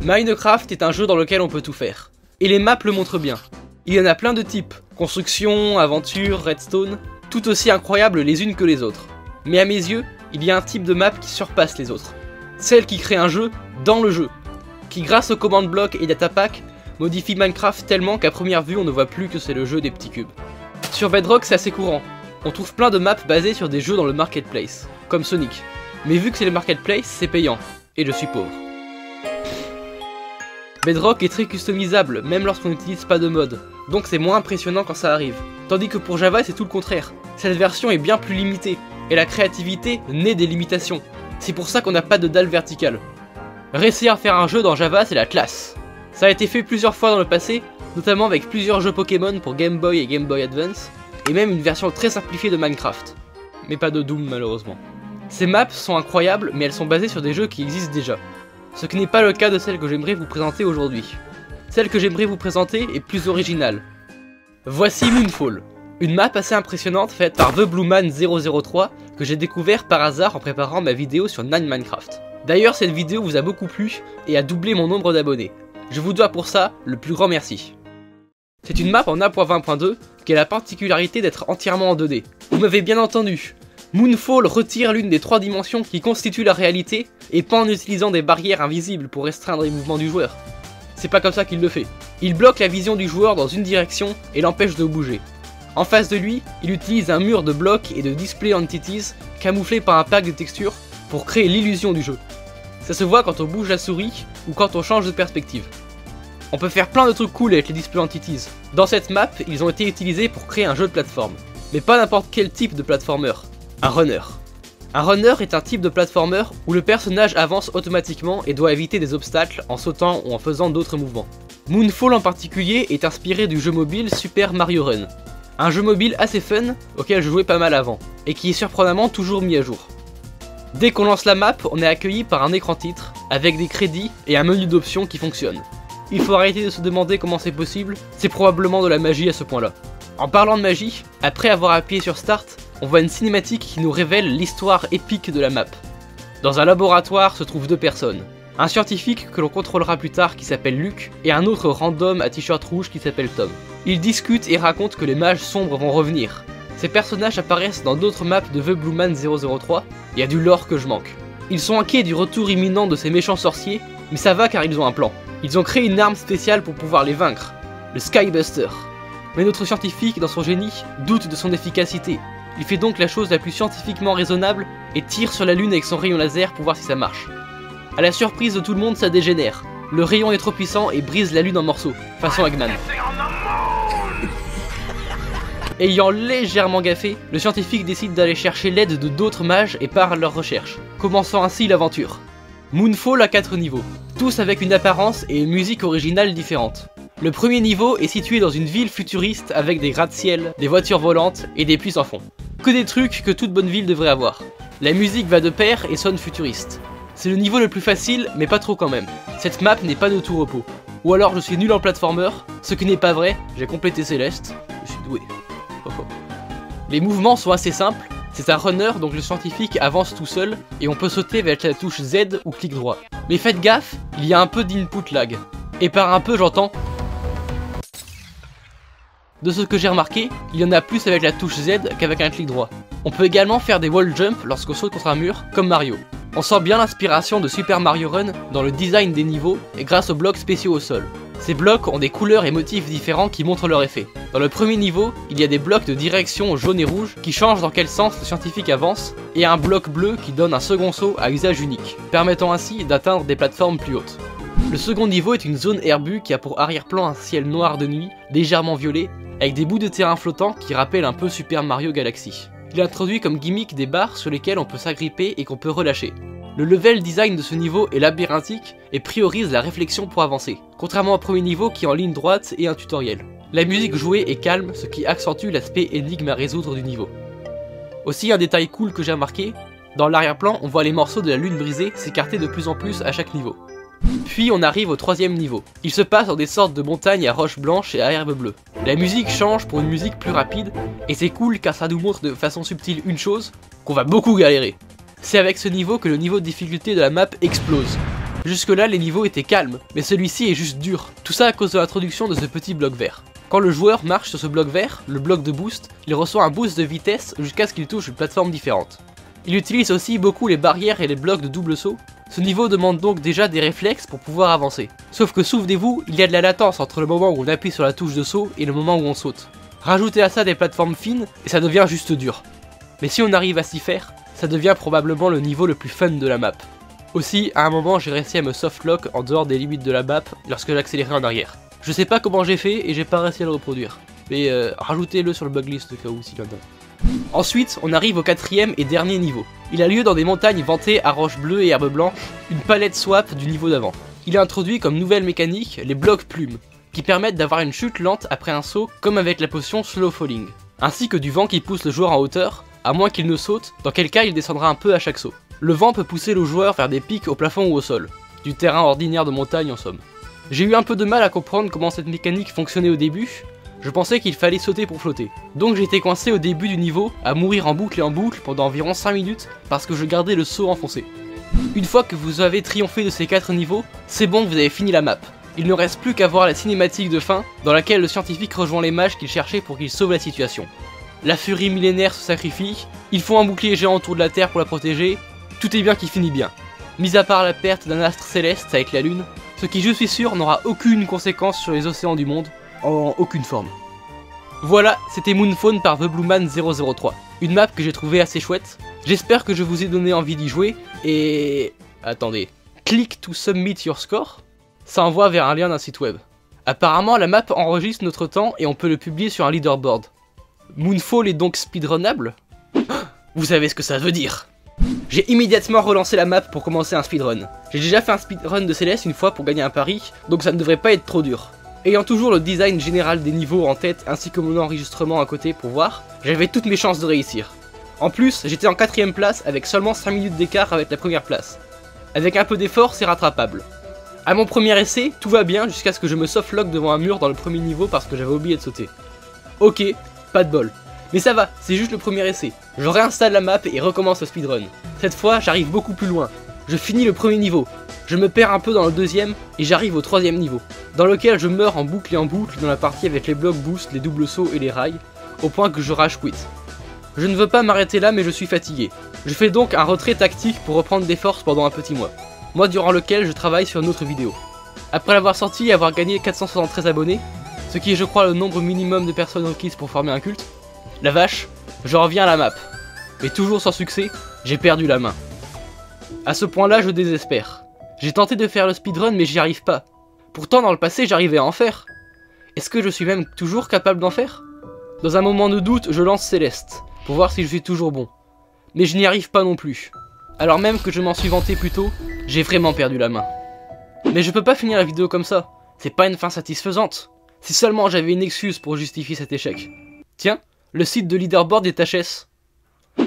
Minecraft est un jeu dans lequel on peut tout faire. Et les maps le montrent bien. Il y en a plein de types, construction, aventure, redstone, tout aussi incroyables les unes que les autres. Mais à mes yeux, il y a un type de map qui surpasse les autres. Celle qui crée un jeu dans le jeu. Qui grâce aux commandes blocs et datapack, modifie Minecraft tellement qu'à première vue on ne voit plus que c'est le jeu des petits cubes. Sur Bedrock c'est assez courant. On trouve plein de maps basées sur des jeux dans le marketplace, comme Sonic. Mais vu que c'est le marketplace, c'est payant. Et je suis pauvre. Bedrock est très customisable, même lorsqu'on n'utilise pas de mode, donc c'est moins impressionnant quand ça arrive. Tandis que pour Java c'est tout le contraire. Cette version est bien plus limitée, et la créativité naît des limitations. C'est pour ça qu'on n'a pas de dalle verticale. Réussir à faire un jeu dans Java c'est la classe. Ça a été fait plusieurs fois dans le passé, notamment avec plusieurs jeux Pokémon pour Game Boy et Game Boy Advance, et même une version très simplifiée de Minecraft. Mais pas de Doom malheureusement. Ces maps sont incroyables, mais elles sont basées sur des jeux qui existent déjà. Ce qui n'est pas le cas de celle que j'aimerais vous présenter aujourd'hui. Celle que j'aimerais vous présenter est plus originale. Voici Moonfall, une map assez impressionnante faite par TheBlueMan003 que j'ai découvert par hasard en préparant ma vidéo sur 9 Minecraft. D'ailleurs cette vidéo vous a beaucoup plu et a doublé mon nombre d'abonnés. Je vous dois pour ça le plus grand merci. C'est une map en 1.20.2 qui a la particularité d'être entièrement en 2D. Vous m'avez bien entendu. Moonfall retire l'une des 3 dimensions qui constituent la réalité, et pas en utilisant des barrières invisibles pour restreindre les mouvements du joueur. C'est pas comme ça qu'il le fait. Il bloque la vision du joueur dans une direction et l'empêche de bouger. En face de lui, il utilise un mur de blocs et de display entities camouflé par un pack de textures pour créer l'illusion du jeu. Ça se voit quand on bouge la souris ou quand on change de perspective. On peut faire plein de trucs cool avec les display entities. Dans cette map, ils ont été utilisés pour créer un jeu de plateforme. Mais pas n'importe quel type de platformer. Un runner. Un runner est un type de platformer où le personnage avance automatiquement et doit éviter des obstacles en sautant ou en faisant d'autres mouvements. Moonfall en particulier est inspiré du jeu mobile Super Mario Run. Un jeu mobile assez fun auquel je jouais pas mal avant, et qui est surprenamment toujours mis à jour. Dès qu'on lance la map, on est accueilli par un écran titre, avec des crédits et un menu d'options qui fonctionne. Il faut arrêter de se demander comment c'est possible, c'est probablement de la magie à ce point là. En parlant de magie, après avoir appuyé sur Start, on voit une cinématique qui nous révèle l'histoire épique de la map. Dans un laboratoire se trouvent 2 personnes. Un scientifique que l'on contrôlera plus tard qui s'appelle Luke, et un autre random à t-shirt rouge qui s'appelle Tom. Ils discutent et racontent que les mages sombres vont revenir. Ces personnages apparaissent dans d'autres maps de TheBlueMan003, il y a du lore que je manque. Ils sont inquiets du retour imminent de ces méchants sorciers, mais ça va car ils ont un plan. Ils ont créé une arme spéciale pour pouvoir les vaincre, le Skybuster. Mais notre scientifique, dans son génie, doute de son efficacité. Il fait donc la chose la plus scientifiquement raisonnable et tire sur la lune avec son rayon laser pour voir si ça marche. À la surprise de tout le monde, ça dégénère. Le rayon est trop puissant et brise la lune en morceaux, façon Eggman. Ayant légèrement gaffé, le scientifique décide d'aller chercher l'aide de d'autres mages et part à leur recherche, commençant ainsi l'aventure. Moonfall a 4 niveaux, tous avec une apparence et une musique originale différentes. Le premier niveau est situé dans une ville futuriste avec des gratte-ciel, des voitures volantes et des puits sans fond. Que des trucs que toute bonne ville devrait avoir. La musique va de pair et sonne futuriste. C'est le niveau le plus facile, mais pas trop quand même. Cette map n'est pas de tout repos. Ou alors je suis nul en platformer, ce qui n'est pas vrai, j'ai complété Céleste, je suis doué. Oh oh. Les mouvements sont assez simples, c'est un runner donc le scientifique avance tout seul et on peut sauter avec la touche Z ou clic droit. Mais faites gaffe, il y a un peu d'input lag. Et par un peu j'entends... De ce que j'ai remarqué, il y en a plus avec la touche Z qu'avec un clic droit. On peut également faire des wall jump lorsqu'on saute contre un mur, comme Mario. On sent bien l'inspiration de Super Mario Run dans le design des niveaux et grâce aux blocs spéciaux au sol. Ces blocs ont des couleurs et motifs différents qui montrent leur effet. Dans le premier niveau, il y a des blocs de direction jaune et rouge qui changent dans quel sens le scientifique avance, et un bloc bleu qui donne un second saut à usage unique, permettant ainsi d'atteindre des plateformes plus hautes. Le second niveau est une zone herbue qui a pour arrière-plan un ciel noir de nuit, légèrement violet, avec des bouts de terrain flottants qui rappellent un peu Super Mario Galaxy. Il introduit comme gimmick des barres sur lesquelles on peut s'agripper et qu'on peut relâcher. Le level design de ce niveau est labyrinthique et priorise la réflexion pour avancer, contrairement au premier niveau qui est en ligne droite et un tutoriel. La musique jouée est calme, ce qui accentue l'aspect énigme à résoudre du niveau. Aussi un détail cool que j'ai remarqué, dans l'arrière-plan on voit les morceaux de la lune brisée s'écarter de plus en plus à chaque niveau. Puis on arrive au 3e niveau. Il se passe dans des sortes de montagnes à roches blanches et à herbe bleue. La musique change pour une musique plus rapide, et c'est cool car ça nous montre de façon subtile une chose, qu'on va beaucoup galérer. C'est avec ce niveau que le niveau de difficulté de la map explose. Jusque là les niveaux étaient calmes, mais celui-ci est juste dur, tout ça à cause de l'introduction de ce petit bloc vert. Quand le joueur marche sur ce bloc vert, le bloc de boost, il reçoit un boost de vitesse jusqu'à ce qu'il touche une plateforme différente. Il utilise aussi beaucoup les barrières et les blocs de double saut. Ce niveau demande donc déjà des réflexes pour pouvoir avancer. Sauf que souvenez-vous, il y a de la latence entre le moment où on appuie sur la touche de saut et le moment où on saute. Rajoutez à ça des plateformes fines et ça devient juste dur. Mais si on arrive à s'y faire, ça devient probablement le niveau le plus fun de la map. Aussi, à un moment j'ai réussi à me softlock en dehors des limites de la map lorsque j'accélérais en arrière. Je sais pas comment j'ai fait et j'ai pas réussi à le reproduire. Mais rajoutez-le sur le bug list au cas où s'il y en a. Ensuite, on arrive au quatrième et dernier niveau. Il a lieu dans des montagnes vantées à roches bleues et herbes blanches, une palette swap du niveau d'avant. Il est introduit comme nouvelle mécanique les blocs plumes, qui permettent d'avoir une chute lente après un saut comme avec la potion Slow Falling, ainsi que du vent qui pousse le joueur en hauteur, à moins qu'il ne saute, dans quel cas il descendra un peu à chaque saut. Le vent peut pousser le joueur vers des pics au plafond ou au sol, du terrain ordinaire de montagne en somme. J'ai eu un peu de mal à comprendre comment cette mécanique fonctionnait au début. Je pensais qu'il fallait sauter pour flotter. Donc j'ai été coincé au début du niveau, à mourir en boucle et en boucle pendant environ 5 minutes parce que je gardais le saut enfoncé. Une fois que vous avez triomphé de ces 4 niveaux, c'est bon, vous avez fini la map. Il ne reste plus qu'à voir la cinématique de fin, dans laquelle le scientifique rejoint les mages qu'il cherchait pour qu'il sauve la situation. La furie millénaire se sacrifie, ils font un bouclier géant autour de la Terre pour la protéger, tout est bien qui finit bien. Mis à part la perte d'un astre céleste avec la Lune, ce qui je suis sûr n'aura aucune conséquence sur les océans du monde, en aucune forme. Voilà, c'était Moonphone par TheBlueMan003, une map que j'ai trouvée assez chouette. J'espère que je vous ai donné envie d'y jouer, et... attendez, click to submit your score, ça envoie vers un lien d'un site web. Apparemment la map enregistre notre temps et on peut le publier sur un leaderboard. Moonfall est donc speedrunnable? Vous savez ce que ça veut dire. J'ai immédiatement relancé la map pour commencer un speedrun. J'ai déjà fait un speedrun de Céleste une fois pour gagner un pari, donc ça ne devrait pas être trop dur. Ayant toujours le design général des niveaux en tête ainsi que mon enregistrement à côté pour voir, j'avais toutes mes chances de réussir. En plus, j'étais en 4ème place avec seulement 5 minutes d'écart avec la première place. Avec un peu d'effort, c'est rattrapable. À mon premier essai, tout va bien jusqu'à ce que je me softlock devant un mur dans le premier niveau parce que j'avais oublié de sauter. Ok, pas de bol. Mais ça va, c'est juste le premier essai. Je réinstalle la map et recommence le speedrun. Cette fois, j'arrive beaucoup plus loin. Je finis le premier niveau. Je me perds un peu dans le deuxième et j'arrive au 3ème niveau, dans lequel je meurs en boucle et en boucle dans la partie avec les blocs boost, les doubles sauts et les rails, au point que je rage quit. Je ne veux pas m'arrêter là mais je suis fatigué. Je fais donc un retrait tactique pour reprendre des forces pendant un petit mois durant lequel je travaille sur une autre vidéo. Après l'avoir sorti et avoir gagné 473 abonnés, ce qui est je crois le nombre minimum de personnes requises pour former un culte, la vache, je reviens à la map. Mais toujours sans succès, j'ai perdu la main. À ce point-là, je désespère. J'ai tenté de faire le speedrun mais j'y arrive pas. Pourtant dans le passé j'arrivais à en faire. Est-ce que je suis même toujours capable d'en faire? Dans un moment de doute, je lance Céleste, pour voir si je suis toujours bon. Mais je n'y arrive pas non plus. Alors même que je m'en suis vanté plus tôt, j'ai vraiment perdu la main. Mais je peux pas finir la vidéo comme ça. C'est pas une fin satisfaisante. Si seulement j'avais une excuse pour justifier cet échec. Tiens, le site de leaderboard est HS.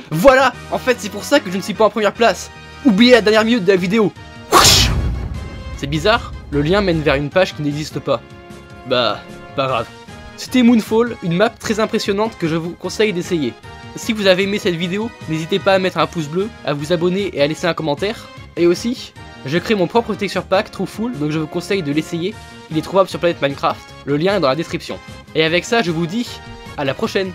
Voilà! En fait c'est pour ça que je ne suis pas en première place. Oubliez la dernière minute de la vidéo. C'est bizarre, le lien mène vers une page qui n'existe pas. Bah, pas grave. C'était Moonfall, une map très impressionnante que je vous conseille d'essayer. Si vous avez aimé cette vidéo, n'hésitez pas à mettre un pouce bleu, à vous abonner et à laisser un commentaire. Et aussi, je crée mon propre texture pack Trueful, donc je vous conseille de l'essayer. Il est trouvable sur Planète Minecraft, le lien est dans la description. Et avec ça, je vous dis à la prochaine.